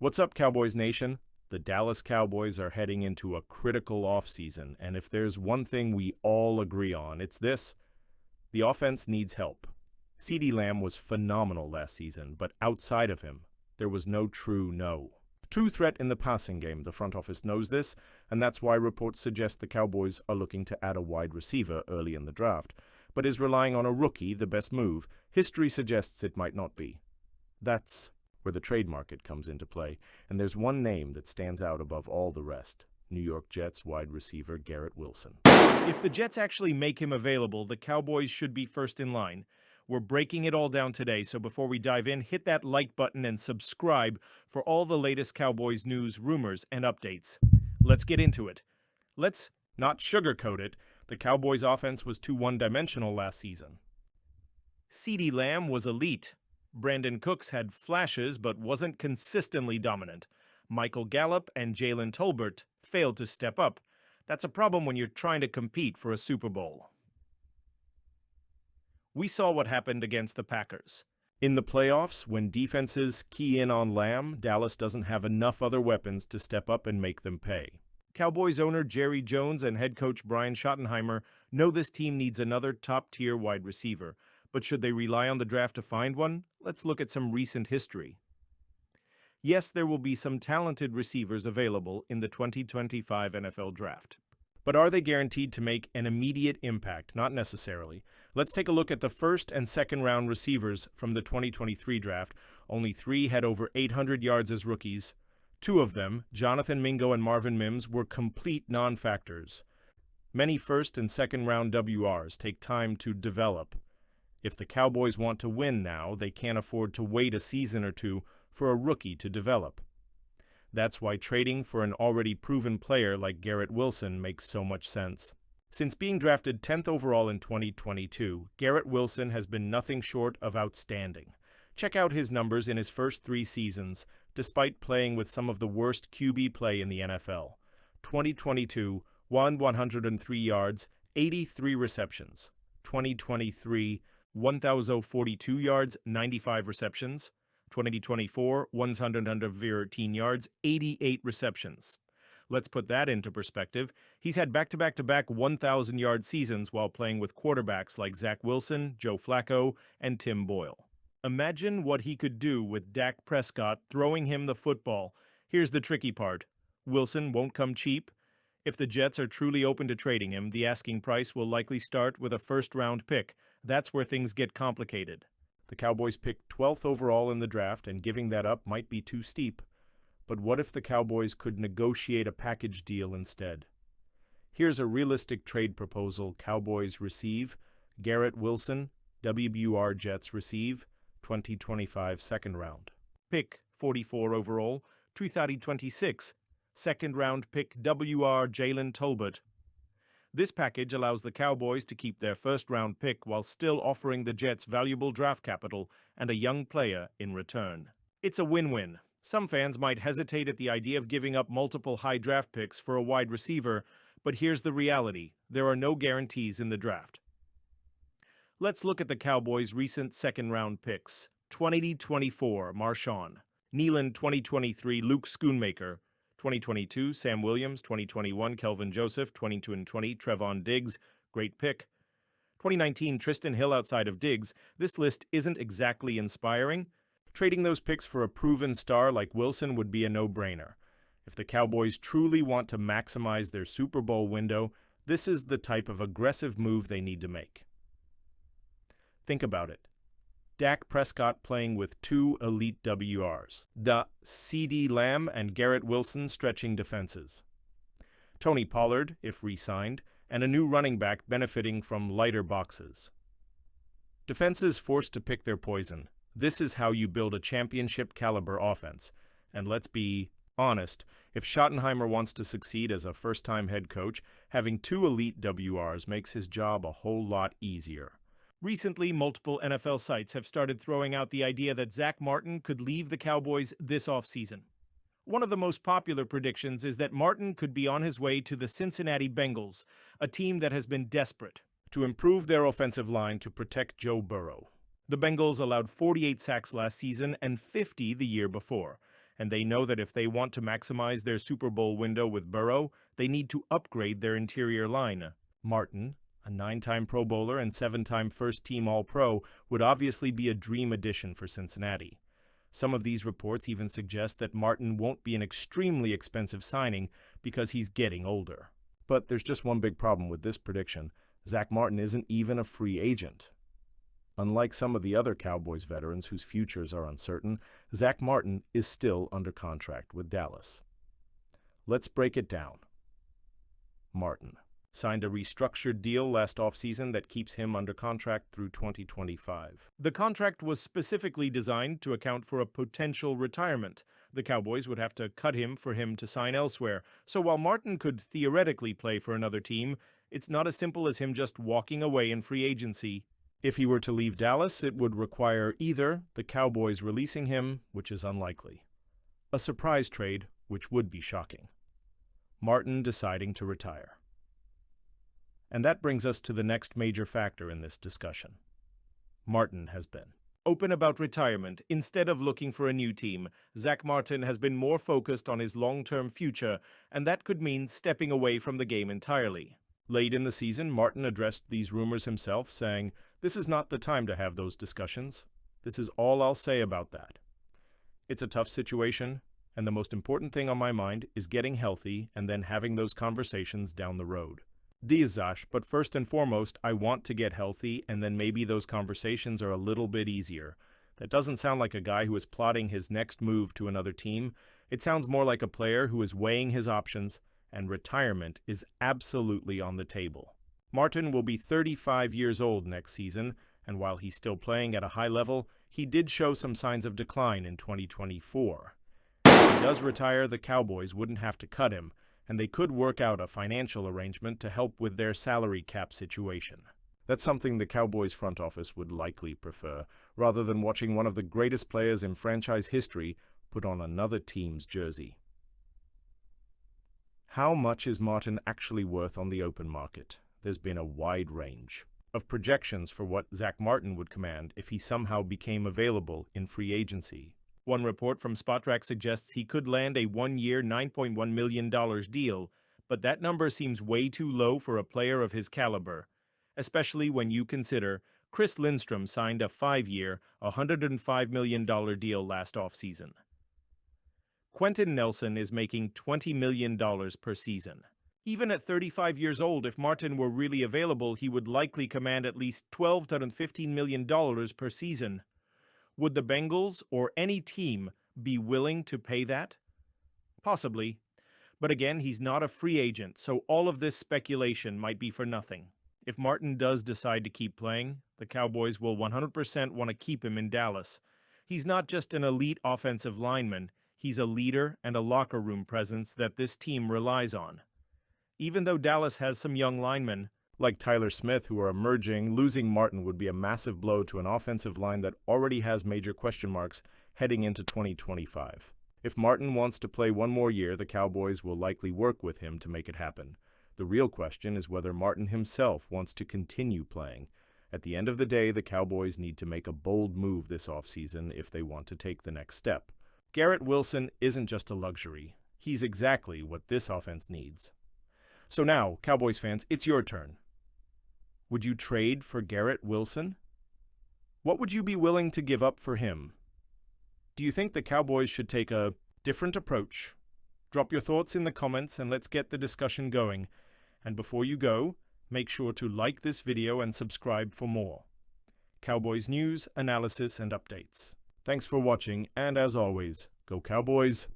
What's up, Cowboys Nation? The Dallas Cowboys are heading into a critical offseason, and if there's one thing we all agree on, it's this: the offense needs help. CeeDee Lamb was phenomenal last season, but outside of him, there was no true threat in the passing game. The front office knows this, and that's why reports suggest the Cowboys are looking to add a wide receiver early in the draft. But is relying on a rookie the best move? History suggests it might not be. That's where the trade market comes into play, and there's one name that stands out above all the rest: New York Jets wide receiver Garrett Wilson. If the Jets actually make him available, the Cowboys should be first in line. We're breaking it all down today, so before we dive in, hit that like button and subscribe for all the latest Cowboys news, rumors, and updates. Let's get into it. Let's not sugarcoat it. The Cowboys' offense was too one-dimensional last season. CeeDee Lamb was elite. Brandon Cooks had flashes but wasn't consistently dominant. Michael Gallup and Jalen Tolbert failed to step up. That's a problem when you're trying to compete for a Super Bowl. We saw what happened against the Packers. In the playoffs, when defenses key in on Lamb, Dallas doesn't have enough other weapons to step up and make them pay. Cowboys owner Jerry Jones and head coach Brian Schottenheimer know this team needs another top-tier wide receiver. But should they rely on the draft to find one? Let's look at some recent history. Yes, there will be some talented receivers available in the 2025 NFL Draft. But are they guaranteed to make an immediate impact? Not necessarily. Let's take a look at the first and second round receivers from the 2023 draft. Only 3 had over 800 yards as rookies. 2 of them, Jonathan Mingo and Marvin Mims, were complete non-factors. Many first and second round WRs take time to develop. If the Cowboys want to win now, they can't afford to wait a season or two for a rookie to develop. That's why trading for an already proven player like Garrett Wilson makes so much sense. Since being drafted 10th overall in 2022, Garrett Wilson has been nothing short of outstanding. Check out his numbers in his first 3 seasons, despite playing with some of the worst QB play in the NFL. 2022, 103 yards, 83 receptions. 2023, 1,042 yards, 95 receptions. 2024, 113 yards, 88 receptions. Let's put that into perspective. He's had back-to-back 1,000-yard seasons while playing with quarterbacks like Zach Wilson, Joe Flacco, and Tim Boyle. Imagine what he could do with Dak Prescott throwing him the football. Here's the tricky part. Wilson won't come cheap. If the Jets are truly open to trading him, the asking price will likely start with a first-round pick. That's where things get complicated. The Cowboys picked 12th overall in the draft, and giving that up might be too steep. But what if the Cowboys could negotiate a package deal instead? Here's a realistic trade proposal. Cowboys receive Garrett Wilson, WR Jets receive 2025 second round. Pick 44 overall, 2026. Second round pick WR Jalen Tolbert. This package allows the Cowboys to keep their first-round pick while still offering the Jets valuable draft capital and a young player in return. It's a win-win. Some fans might hesitate at the idea of giving up multiple high draft picks for a wide receiver, but here's the reality: there are no guarantees in the draft. Let's look at the Cowboys' recent second-round picks. 2024, Marshawn. Nealon 2023, Luke Schoonmaker. 2022, Sam Williams. 2021, Kelvin Joseph. 22 and 20, Trevon Diggs. Great pick. 2019, Tristan Hill outside of Diggs. This list isn't exactly inspiring. Trading those picks for a proven star like Wilson would be a no-brainer. If the Cowboys truly want to maximize their Super Bowl window, this is the type of aggressive move they need to make. Think about it. Dak Prescott playing with 2 elite WRs. The CeeDee Lamb and Garrett Wilson stretching defenses. Tony Pollard, if re-signed, and a new running back benefiting from lighter boxes. Defenses forced to pick their poison. This is how you build a championship-caliber offense. And let's be honest, if Schottenheimer wants to succeed as a first-time head coach, having 2 elite WRs makes his job a whole lot easier. Recently, multiple NFL sites have started throwing out the idea that Zach Martin could leave the Cowboys this offseason. One of the most popular predictions is that Martin could be on his way to the Cincinnati Bengals, a team that has been desperate to improve their offensive line to protect Joe Burrow. The Bengals allowed 48 sacks last season and 50 the year before. and they know that if they want to maximize their Super Bowl window with Burrow, they need to upgrade their interior line. Martin, a 9-time Pro Bowler and 7-time first-team All-Pro, would obviously be a dream addition for Cincinnati. Some of these reports even suggest that Martin won't be an extremely expensive signing because he's getting older. But there's just one big problem with this prediction. Zach Martin isn't even a free agent. Unlike some of the other Cowboys veterans whose futures are uncertain, Zach Martin is still under contract with Dallas. Let's break it down. Martin signed a restructured deal last offseason that keeps him under contract through 2025. The contract was specifically designed to account for a potential retirement. The Cowboys would have to cut him for him to sign elsewhere. So while Martin could theoretically play for another team, it's not as simple as him just walking away in free agency. If he were to leave Dallas, it would require either the Cowboys releasing him, which is unlikely, a surprise trade, which would be shocking, Martin deciding to retire. And that brings us to the next major factor in this discussion. Martin has been open about retirement. Instead of looking for a new team, Zach Martin has been more focused on his long-term future, and that could mean stepping away from the game entirely. Late in the season, Martin addressed these rumors himself, saying, "This is not the time to have those discussions. This is all I'll say about that. It's a tough situation, and the most important thing on my mind is getting healthy and then having those conversations down the road. Diazash, but first and foremost, I want to get healthy, and then maybe those conversations are a little bit easier." That doesn't sound like a guy who is plotting his next move to another team. It sounds more like a player who is weighing his options, and retirement is absolutely on the table. Martin will be 35 years old next season, and while he's still playing at a high level, he did show some signs of decline in 2024. If he does retire, the Cowboys wouldn't have to cut him, and they could work out a financial arrangement to help with their salary cap situation. That's something the Cowboys front office would likely prefer, rather than watching one of the greatest players in franchise history put on another team's jersey. How much is Martin actually worth on the open market? There's been a wide range of projections for what Zach Martin would command if he somehow became available in free agency. One report from Spotrac suggests he could land a one-year $9.1 million deal, but that number seems way too low for a player of his caliber, especially when you consider Chris Lindstrom signed a 5-year, $105 million deal last offseason. Quentin Nelson is making $20 million per season. Even at 35 years old, if Martin were really available, he would likely command at least $12 to $15 million per season. Would the Bengals or any team be willing to pay that? Possibly. But again, he's not a free agent, so all of this speculation might be for nothing. If Martin does decide to keep playing, the Cowboys will 100% want to keep him in Dallas. He's not just an elite offensive lineman. He's a leader and a locker room presence that this team relies on. Even though Dallas has some young linemen, like Tyler Smith, who are emerging, losing Martin would be a massive blow to an offensive line that already has major question marks heading into 2025. If Martin wants to play one more year, the Cowboys will likely work with him to make it happen. The real question is whether Martin himself wants to continue playing. At the end of the day, the Cowboys need to make a bold move this offseason if they want to take the next step. Garrett Wilson isn't just a luxury. He's exactly what this offense needs. So now, Cowboys fans, it's your turn. Would you trade for Garrett Wilson? What would you be willing to give up for him? Do you think the Cowboys should take a different approach? Drop your thoughts in the comments and let's get the discussion going. And before you go, make sure to like this video and subscribe for more Cowboys news, analysis, and updates. Thanks for watching, and as always, go Cowboys!